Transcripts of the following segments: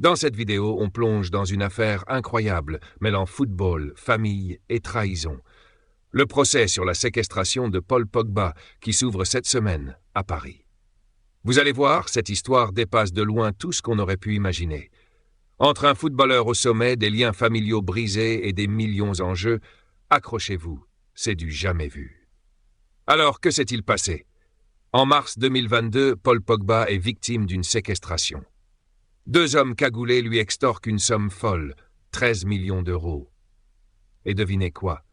Dans cette vidéo, on plonge dans une affaire incroyable, mêlant football, famille et trahison. Le procès sur la séquestration de Paul Pogba, qui s'ouvre cette semaine à Paris. Vous allez voir, cette histoire dépasse de loin tout ce qu'on aurait pu imaginer. Entre un footballeur au sommet, des liens familiaux brisés et des millions en jeu, accrochez-vous, c'est du jamais vu. Alors, que s'est-il passé? En mars 2022, Paul Pogba est victime d'une séquestration. 2 hommes cagoulés lui extorquent une somme folle, 13 millions d'euros. Et devinez quoi?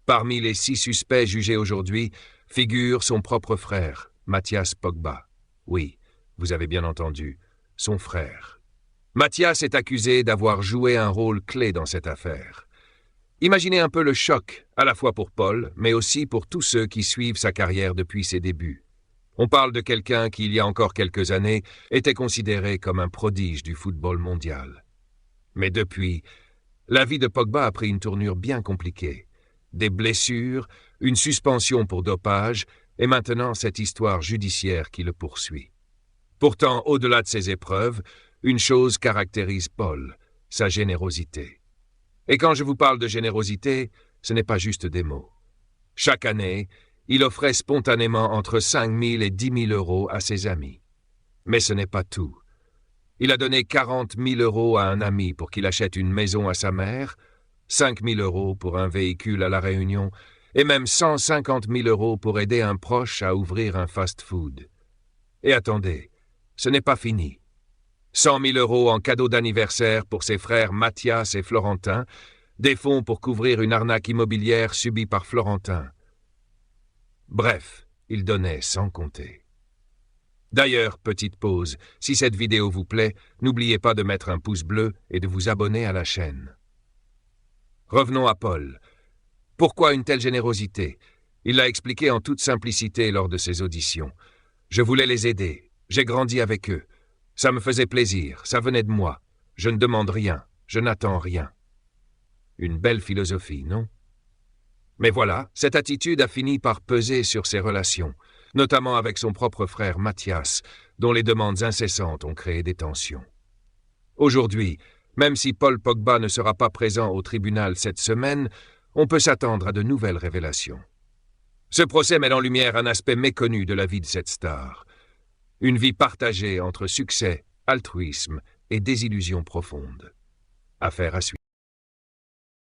Parmi les 6 suspects jugés aujourd'hui, figure son propre frère, Mathias Pogba. Oui, vous avez bien entendu, son frère. Mathias est accusé d'avoir joué un rôle clé dans cette affaire. Imaginez un peu le choc, à la fois pour Paul, mais aussi pour tous ceux qui suivent sa carrière depuis ses débuts. On parle de quelqu'un qui, il y a encore quelques années, était considéré comme un prodige du football mondial. Mais depuis, la vie de Pogba a pris une tournure bien compliquée. Des blessures, une suspension pour dopage, et maintenant cette histoire judiciaire qui le poursuit. Pourtant, au-delà de ces épreuves, une chose caractérise Paul, sa générosité. Et quand je vous parle de générosité, ce n'est pas juste des mots. Chaque année, il offrait spontanément entre 5 000 et 10 000 euros à ses amis. Mais ce n'est pas tout. Il a donné 40 000 euros à un ami pour qu'il achète une maison à sa mère, 5 000 euros pour un véhicule à La Réunion, et même 150 000 euros pour aider un proche à ouvrir un fast-food. Et attendez, ce n'est pas fini. 100 000 euros en cadeau d'anniversaire pour ses frères Mathias et Florentin, des fonds pour couvrir une arnaque immobilière subie par Florentin. Bref, il donnait sans compter. D'ailleurs, petite pause, si cette vidéo vous plaît, n'oubliez pas de mettre un pouce bleu et de vous abonner à la chaîne. Revenons à Paul. Pourquoi une telle générosité? Il l'a expliqué en toute simplicité lors de ses auditions. Je voulais les aider, j'ai grandi avec eux. Ça me faisait plaisir, ça venait de moi. Je ne demande rien, je n'attends rien. Une belle philosophie, non? Mais voilà, cette attitude a fini par peser sur ses relations, notamment avec son propre frère Mathias, dont les demandes incessantes ont créé des tensions. Aujourd'hui, même si Paul Pogba ne sera pas présent au tribunal cette semaine, on peut s'attendre à de nouvelles révélations. Ce procès met en lumière un aspect méconnu de la vie de cette star. Une vie partagée entre succès, altruisme et désillusion profonde. Affaire à suivre.